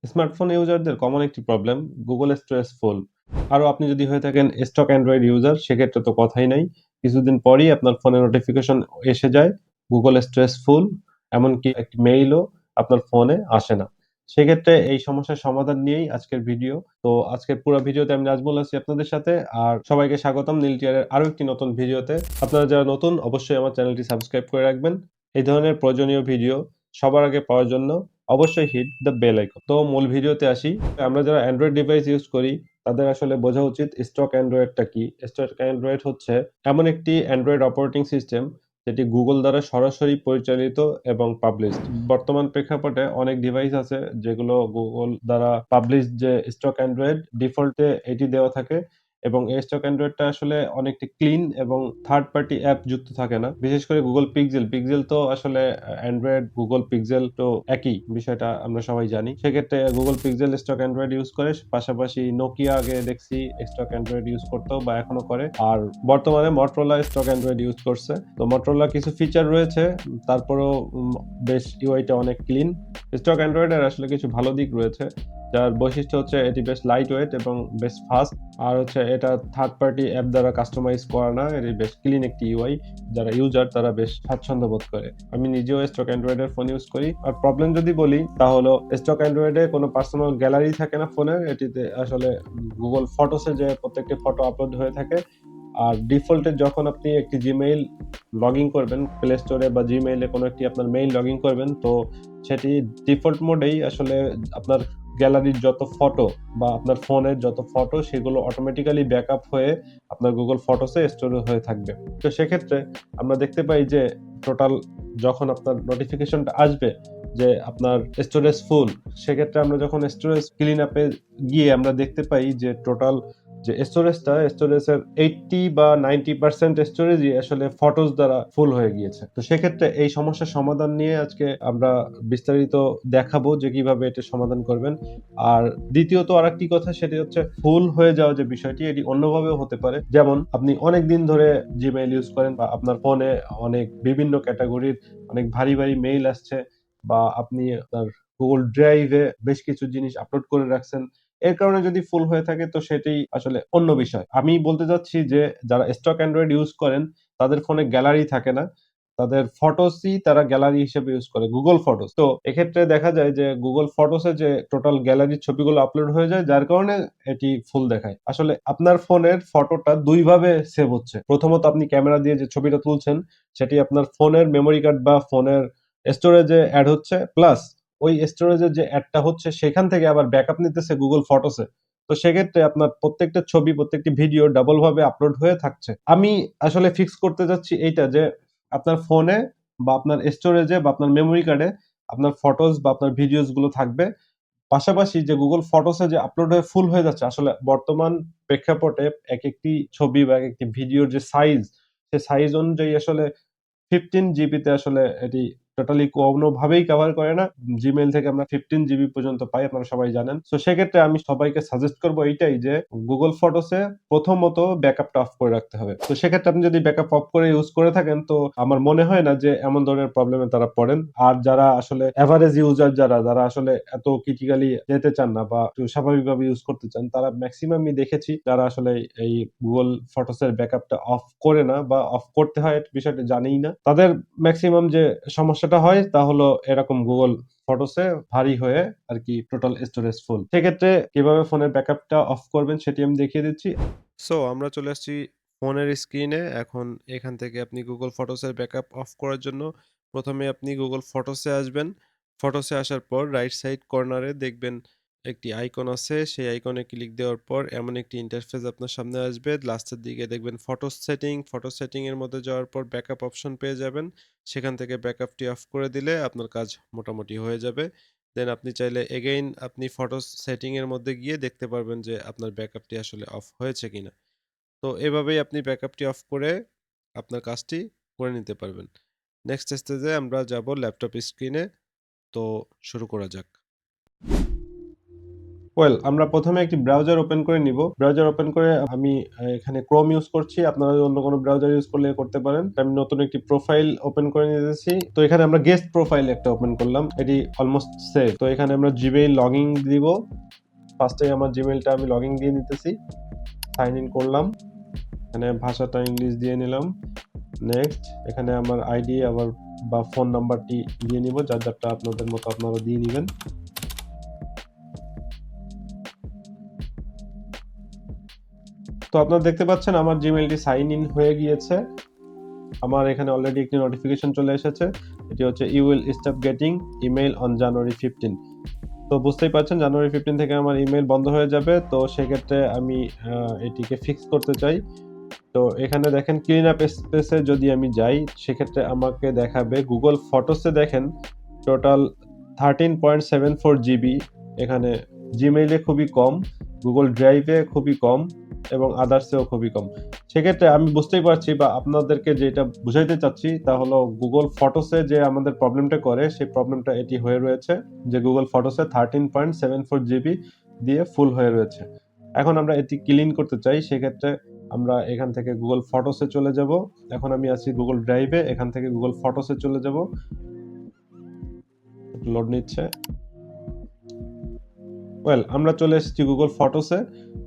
Smartphone ইউজারদের common একটি problem Google storage full. আরও আপনি যদি হয়ে থাকেন স্টক অ্যান্ড্রয়েড ইউজার সেক্ষেত্রে তো কথাই নাই। কিছুদিন পরই আপনার ফোনে নোটিফিকেশন এসে যায় গুগল স্টোরেজ ফুল, এমনকি একটি মেইলও আপনার ফোনে আসে না। সেক্ষেত্রে এই সমস্যার সমাধান নিয়েই আজকের ভিডিও। তো আজকের পুরো ভিডিওতে আমি নাজমুল আছি আপনাদের সাথে। আর সবাইকে স্বাগতম নীল টিয়ারের আরও একটি নতুন ভিডিওতে। আপনারা যারা নতুন অবশ্যই আমার চ্যানেলটি সাবস্ক্রাইব করে রাখবেন। এই ধরনের প্রয়োজনীয় ভিডিও সবার আগে পাওয়ার জন্য অবশ্যই হিট দ্য বেল আইকন। তো মূল ভিডিওতে আসি। আমরা যারা অ্যান্ড্রয়েড ডিভাইস ইউজ করি তাদের আসলে বোঝা উচিত স্টক অ্যান্ড্রয়েডটা কি। স্টক অ্যান্ড্রয়েড হচ্ছে এমন একটি অ্যান্ড্রয়েড অপারেটিং সিস্টেম যেটি গুগল দ্বারা সরাসরি পরিচালিত এবং পাবলিশড। বর্তমান প্রেক্ষাপটে অনেক ডিভাইস আছে যেগুলো গুগল দ্বারা পাবলিশড, যে স্টক অ্যান্ড্রয়েড ডিফল্টে এটি দেওয়া থাকে এবং এই স্টক অ্যান্ড্রয়েডটা আসলে অনেকটি ক্লিন এবং থার্ড পার্টি অ্যাপ যুক্ত থাকে না। বিশেষ করে গুগল পিক্সেল, তো আসলে অ্যান্ড্রয়েড গুগল পিক্সেল তো একই বিষয়টা আমরা সবাই জানি। সেক্ষেত্রে Google pixel stock Android use করে, পাশাপাশি নোকিয়া আগে দেখছি স্টক অ্যান্ড্রয়েড ইউজ করতো বা এখনো করে, আর বর্তমানে মটোরোলা স্টক অ্যান্ড্রয়েড ইউজ করছে। তো মটোরোলা কিছু ফিচার রয়েছে, তারপরেও বেশ ইউআইটা অনেক ক্লিন। স্টক অ্যান্ড্রয়েডের আসলে কিছু ভালো দিক রয়েছে, যার বৈশিষ্ট্য হচ্ছে এটি বেশ লাইট ওয়েট এবং বেশ ফাস্ট। আর হচ্ছে এটা থার্ড পার্টি অ্যাপ দ্বারা কাস্টমাইজ করা না, এটি বেশ ক্লিন একটি ইউআই। যারা ইউজার তারা বেশ স্বাচ্ছন্দ্য বোধ করে। আমি নিজেও স্টক অ্যান্ড্রয়েডের ফোন ইউজ করি। আর প্রবলেম যদি বলি তাহলে স্টক অ্যান্ড্রয়েডে কোনো পার্সোনাল গ্যালারি থাকে না ফোনের। এটিতে আসলে গুগল ফটোসে যে প্রত্যেকটি ফটো আপলোড হয়ে থাকে, আর ডিফল্টে যখন আপনি একটি জিমেইল লগ ইন করবেন প্লে স্টোরে বা জিমেইলে কোনো একটি আপনার মেইল লগ ইন করবেন, তো সেটি ডিফল্ট মোডেই আসলে আপনার গ্যালারির যত ফটো বা আপনার ফোনের যত ফটো সেগুলো অটোমেটিক্যালি ব্যাকআপ হয়ে আপনার গুগল ফটোসে স্টোর হয়ে থাকবে। তো সেক্ষেত্রে আমরা দেখতে পাই যে টোটাল যখন আপনার নোটিফিকেশনটা আসবে যে আপনার স্টোরেজ ফুল, সেক্ষেত্রে আমরা যখন স্টোরেজ ক্লিন আপে গিয়ে আমরা দেখতে পাই যে টোটাল যে স্টোরেজের 80 বা 90% স্টোরেজই আসলে ফটোস দ্বারা ফুল হয়ে গিয়েছে। তো সেক্ষেত্রে এই সমস্যার সমাধান নিয়ে আজকে আমরা বিস্তারিত দেখাবো যে কিভাবে এটা সমাধান করবেন। আর দ্বিতীয়ত আরেকটি কথা, সেটি হচ্ছে ফুল হয়ে যাওয়া যে বিষয়টি, এটি অন্যভাবেও হতে পারে। যেমন আপনি অনেক দিন ধরে জিমেইল ইউজ করেন বা আপনার ফোনে অনেক বিভিন্ন ক্যাটাগরির অনেক ভারী ভারী মেইল আসছে, বা আপনি আপনার গুগল ড্রাইভে বেশ কিছু জিনিস আপলোড করে রাখছেন। এর কারণে যদি ফুল হয়ে থাকে তো সেটি আসলে অন্য বিষয়। আমি বলতে চাচ্ছি যে যারা স্টক অ্যান্ড্রয়েড ইউজ করেন তাদের ফোনে গ্যালারি থাকে না, তাদের ফটোসই তারা গ্যালারি হিসেবে ইউজ করে, গুগল ফটোস। তো এক্ষেত্রে দেখা যায় যে গুগল ফটোসে যে টোটাল গ্যালারির ছবিগুলো আপলোড হয়ে যায়, যার কারণে এটি ফুল দেখায়। আসলে আপনার ফোনের ফটোটা দুই ভাবে সেভ হচ্ছে। প্রথমত আপনি ক্যামেরা দিয়ে যে ছবিটা তুলছেন সেটি আপনার ফোনের মেমোরি কার্ড বা ফোনের স্টোরেজে অ্যাড হচ্ছে, প্লাস ওই স্টোরেজের যে অ্যাডটা হচ্ছে সেখান থেকে আবার ব্যাকআপ নিতেছে গুগল ফটোসে। তো সেক্ষেত্রে আপনার প্রত্যেকটা ছবি, প্রত্যেকটি ভিডিও ডাবল ভাবে আপলোড হয়ে থাকছে। আমি আসলে ফিক্স করতে যাচ্ছি এইটা যে আপনার ফোনে বা আপনার স্টোরেজে বা আপনার মেমোরি কার্ডে আপনার ফটোস বা আপনার ভিডিওস গুলো থাকবে। পাশাপাশি যে গুগল ফটোসে যে আপলোড হয়ে ফুল হয়ে যাচ্ছে, আসলে বর্তমান প্রেক্ষাপটে এক একটি ছবি বা এক একটি ভিডিওর যে সাইজ, সে সাইজ অনুযায়ী আসলে 15 জিবিতে আসলে এটি টোটালি কোনোভাবেই কভার করে না। জিমেইল থেকে আমরা 15 জিবি পর্যন্ত পাই, আপনারা সবাই জানেন। সো সেক্ষেত্রে আমি সবাইকে সাজেস্ট করব এইটাই যে গুগল ফটোসে প্রথমত ব্যাকআপটা অফ করে রাখতে হবে। তো সেক্ষেত্রে আপনি যদি ব্যাকআপ অফ করে ইউজ করে থাকেন তো আমার মনে হয় না যে এমন ধরনের প্রবলেমে তারা পড়েন। আর যারা আসলে এভারেজ ইউজার, যারা আসলে এত ক্রিটিক্যালি যেতে চান না বা একটু স্বাভাবিকভাবে ইউজ করতে চান, তারা ম্যাক্সিমামই দেখেছি যারা আসলে এই গুগল ফটোসের ব্যাকআপটা অফ করে না বা অফ করতে হয় বিষয়টা জানেই না। তাদের ম্যাক্সিমাম যে সমস্যাটা হয় তা হলো এরকম গুগল ফটোসে ভারী হয়ে আরকি টোটাল স্টোরেজ ফুল। সেক্ষেত্রে কিভাবে ফোনের ব্যাকআপটা অফ করবেন সেটি আমি দেখিয়ে দিচ্ছি। সো আমরা চলে আসছি ফোনের স্ক্রিনে। এখন এখান থেকে আপনি গুগল ফটোসের ব্যাকআপ অফ করার জন্য প্রথমে আপনি গুগল ফটোসে আসবেন। ফটোসে আসার পর রাইট সাইড কর্নারে দেখবেন একটি আইকন আছে, সেই আইকনে ক্লিক দেওয়ার পর এমন একটি ইন্টারফেস আপনার সামনে আসবে। লাস্টের দিকে দেখবেন ফটো সেটিং এর মধ্যে যাওয়ার পর ব্যাকআপ অপশন পেয়ে যাবেন। সেখান থেকে ব্যাকআপটি অফ করে দিলে আপনার কাজ মোটামুটি হয়ে যাবে। দেন আপনি চাইলে এগেইন আপনি ফটো সেটিং এর মধ্যে গিয়ে দেখতে পারবেন যে আপনার ব্যাকআপটি আসলে অফ হয়েছে কিনা। তো এভাবেই আপনি ব্যাকআপটি অফ করে আপনার কাজটি করে নিতে পারবেন। নেক্সট স্টেজে আমরা যাব ল্যাপটপ স্ক্রিনে। তো শুরু করা যাক। ওয়েল আমরা প্রথমে একটি ব্রাউজার ওপেন করে নিব। ব্রাউজার ওপেন করে আমি এখানে Chrome ইউজ করছি। আপনারা অন্য কোনো ব্রাউজার ইউজ করলে করতে পারেন। আমি নতুন একটি প্রোফাইল ওপেন করে নিতেছি। তো এখানে আমরা গেস্ট প্রোফাইল একটা ওপেন করলাম। এটি অলমোস্ট সেভ। তো এখানে আমরা Gmail লগইন দিব। ফার্স্টে আমার জিমেইলটা আমি লগইন দিয়ে নিতেছি। সাইন ইন করলাম। এখানে ভাষাটা ইংলিশ দিয়ে নিলাম। নেক্সট এখানে আমার আইডি আবার বা ফোন নাম্বারটি দিয়ে নিব, যারটা আপনাদের মতো আপনারা দিয়ে নিবেন। তো আপনারা দেখতে পাচ্ছেন আমার জিমেইলটি সাইন ইন হয়ে গিয়েছে। আমার এখানে অলরেডি একটি নোটিফিকেশন চলে এসেছে। এটি হচ্ছে you will stop getting email on January 15। তো বুঝতেই পারছেন জানুয়ারি 15 থেকে আমার ইমেইল বন্ধ হয়ে যাবে। তো সেক্ষেত্রে আমি এটিকে ফিক্স করতে চাই। তো এখানে দেখেন ক্লিন আপ স্পেসে যদি আমি যাই, সেক্ষেত্রে আমাকে দেখাবে গুগল ফটোসে দেখেন টোটাল 13.74 জিবি। এখানে জিমেইলে খুবই কম, গুগল ড্রাইভে খুবই কম এবং আদার্সেও খুবই কম। সেক্ষেত্রে আমি বুঝতেই পারছি বা আপনাদেরকে যেটা বুঝাইতে চাচ্ছি তা হলো গুগল ফটোসে যে আমাদের প্রবলেমটা করে সেই প্রবলেমটা এটি হয়ে রয়েছে যে গুগল ফটোসে 13.74 জিবি দিয়ে ফুল হয়ে রয়েছে। এখন আমরা এটি ক্লিন করতে চাই, সেক্ষেত্রে আমরা এখান থেকে গুগল ফটোসে চলে যাব। এখন আমি আছি গুগল ড্রাইভে, এখান থেকে গুগল ফটোসে চলে যাব। লোড নিচ্ছে। ওয়েল আমরা চলে এসেছি গুগল ফটোসে।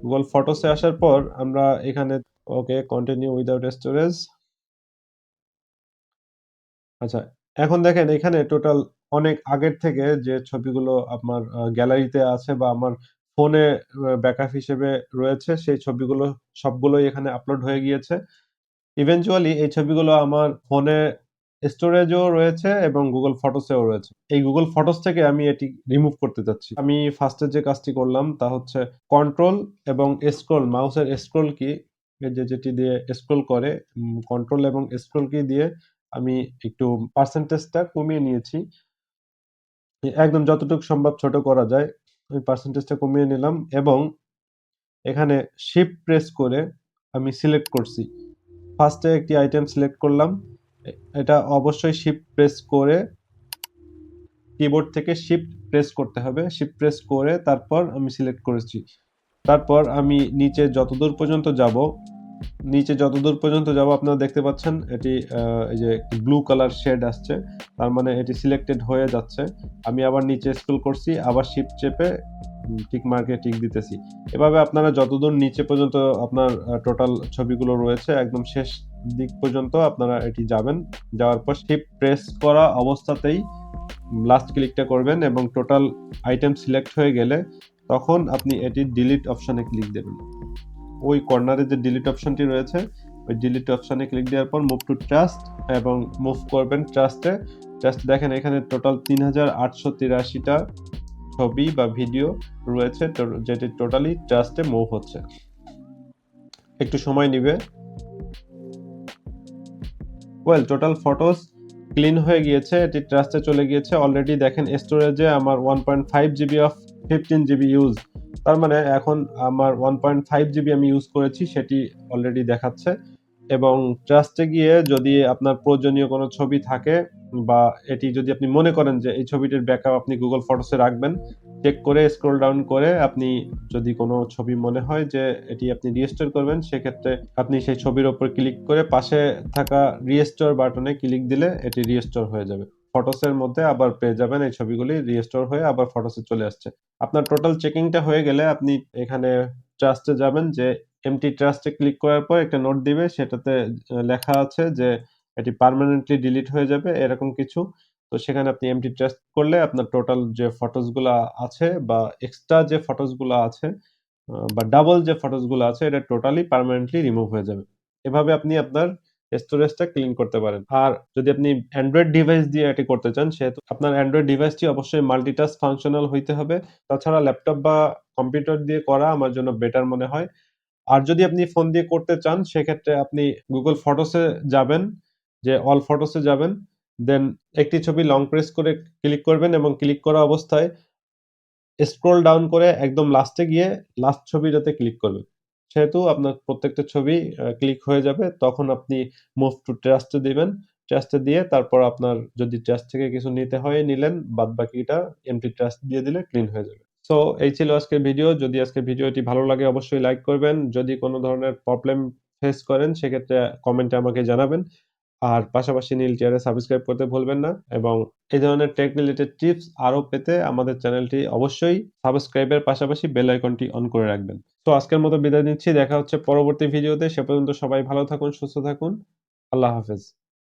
গুগল ফটোসে আসার পর আমরা এখানে ওকে কন্টিনিউ উইদাউট স্টোরেজ। আচ্ছা, এখন দেখেন এখানে টোটাল অনেক আগের থেকে যে ছবিগুলো আপনার গ্যালারিতে আছে বা আমার ফোনে ব্যাকআপ হিসেবে রয়েছে সেই ছবিগুলো সবগুলোই এখানে আপলোড হয়ে গিয়েছে। ইভেনচুয়ালি এই ছবিগুলো আমার ফোনে স্টোরেজেও রয়েছে এবং গুগল ফটোসেও রয়েছে। এই গুগল ফটোস থেকে আমি এটি রিমুভ করতে চাচ্ছি। আমি ফার্স্টে যে কাজটি করলাম তা হচ্ছে কন্ট্রোল এবং স্ক্রল, মাউসের স্ক্রল কি যেটি দিয়ে স্ক্রল করে, কন্ট্রোল এবং স্ক্রল কি দিয়ে আমি একটু পার্সেন্টেজটা কমিয়ে নিয়েছি। একদম যতটুকু সম্ভব ছোট করা যায় ওই পার্সেন্টেজটা কমিয়ে নিলাম এবং এখানে শিফট প্রেস করে আমি সিলেক্ট করছি। ফার্স্টে একটি আইটেম সিলেক্ট করলাম। এটা অবশ্যই শিফট প্রেস করে কিবোর্ড থেকে শিফট প্রেস করতে হবে। শিফট প্রেস করে তারপর আমি সিলেক্ট করেছি। তারপর আমি নিচে যতদূর পর্যন্ত যাব আপনারা দেখতে পাচ্ছেন এটি এই যে ব্লু কালার শেড আসছে, তার মানে এটি সিলেক্টেড হয়ে যাচ্ছে। আমি আবার নিচে স্ক্রল করছি, আবার শিফট চেপে টিক মার্কে টিক দিতেছি। এভাবে আপনারা যতদূর নিচে পর্যন্ত আপনার টোটাল ছবিগুলো রয়েছে একদম শেষ দিক পর্যন্ত আপনারা এটি যাবেন। যাওয়ার পর শিফট প্রেস করা অবস্থাতেই লাস্ট ক্লিকটা করবেন এবং টোটাল আইটেম সিলেক্ট হয়ে গেলে তখন আপনি এটি ডিলিট অপশনে ক্লিক দেবেন। ওই কর্নারে যে ডিলিট অপশনটি রয়েছে ওই ডিলিট অপশনে ক্লিক দেওয়ার পর মুভ টু ট্রাস্ট এবং মুভ করবেন ট্রাস্টে। ট্রাস্ট দেখেন এখানে টোটাল 3883টা ছবি বা ভিডিও রয়েছে যেটি টোটালি ট্রাস্টে মুভ হচ্ছে। একটু সময় নিবে। ওয়েল টোটাল ফটোস ক্লিন হয়ে গিয়েছে, এটি ট্রাস্টে চলে গিয়েছে। অলরেডি দেখেন স্টোরেজে আমার 1.5 জিবি অফ 15 জিবি ইউজ, তার মানে এখন আমার 1.5 জিবি আমি ইউজ করেছি সেটি অলরেডি দেখাচ্ছে। এবং ট্রাস্টে গিয়ে যদি আপনার প্রয়োজনীয় কোনো ছবি থাকে বা এটি যদি আপনি মনে করেন যে এই ছবিটির ব্যাকআপ আপনি গুগল ফটোসে রাখবেন, চেক করে স্ক্রল ডাউন করে আপনি যদি কোনো ছবি মনে হয় যে এটি আপনি রিস্টোর করবেন, সেক্ষেত্রে আপনি সেই ছবির উপর ক্লিক করে পাশে থাকা রিস্টোর বাটনে ক্লিক দিলে এটি রিস্টোর হয়ে যাবে। ফটোসের মধ্যে আবার পেয়ে যাবেন এই ছবিগুলি রিস্টোর হয়ে আবার ফটোসে চলে আসছে। আপনার টোটাল চেকিংটা হয়ে গেলে আপনি এখানে ট্রাস্টে যাবেন, যে এমটি ট্রাস্টে ক্লিক করার পর একটা নোট দিবে, সেটাতে লেখা আছে যে এটি পার্মানেন্টলি ডিলিট হয়ে যাবে এরকম কিছু। তো সেখানে আপনি এমটি ট্রাস্ট করলে আপনার টোটাল যে ফটোসগুলা আছে বা এক্সট্রা যে ফটোসগুলা আছে বা ডাবল যে ফটোসগুলো আছে এটা টোটালি পার্মানেন্টলি রিমুভ হয়ে যাবে। এভাবে আপনি আপনার স্টোরেজটা ক্লিন করতে পারেন। আর যদি আপনি অ্যান্ড্রয়েড ডিভাইস দিয়ে এটি করতে চান, সেহেতু আপনার অ্যান্ড্রয়েড ডিভাইসটি অবশ্যই মাল্টিটাস্ক ফাংশনাল হইতে হবে। তাছাড়া ল্যাপটপ বা কম্পিউটার দিয়ে করা আমার জন্য বেটার মনে হয়। আর যদি আপনি ফোন দিয়ে করতে চান সেক্ষেত্রে আপনি গুগল ফটোসে যাবেন, যে অল ফটোসে যাবেন, দেন একটি ছবি লং প্রেস করে ক্লিক করবেন এবং ক্লিক করা অবস্থায় স্ক্রল ডাউন করে একদম লাস্টে গিয়ে লাস্ট ছবিটাতে ক্লিক করবেন। সেহেতু আপনার প্রত্যেকটা ছবি ক্লিক হয়ে যাবে। তখন আপনি মুভ টু ট্রাস্টে দিবেন। ট্রাস্টে দিয়ে তারপর আপনার যদি ট্রাস্ট থেকে কিছু নিতে হয় নিলেন, বাদবাকিটা এমটি ট্রাস্ট দিয়ে দিলে ক্লিন হয়ে যাবে। সো এই ছিল আজকের ভিডিও। যদি আজকের ভিডিওটি ভালো লাগে অবশ্যই লাইক করবেন। যদি কোনো ধরনের প্রবলেম ফেস করেন সেক্ষেত্রে কমেন্টে আমাকে জানাবেন। আর পাশাপাশি নীল চেয়ারে সাবস্ক্রাইব করতে ভুলবেন না এবং এই ধরনের টেক রিলেটেড টিপস আরো পেতে আমাদের চ্যানেলটি অবশ্যই সাবস্ক্রাইবের পাশাপাশি বেল আইকনটি অন করে রাখবেন। তো আজকের মতো বিদায় নিচ্ছি। দেখা হচ্ছে পরবর্তী ভিডিওতে। সে পর্যন্ত সবাই ভালো থাকুন, সুস্থ থাকুন। আল্লাহ হাফেজ।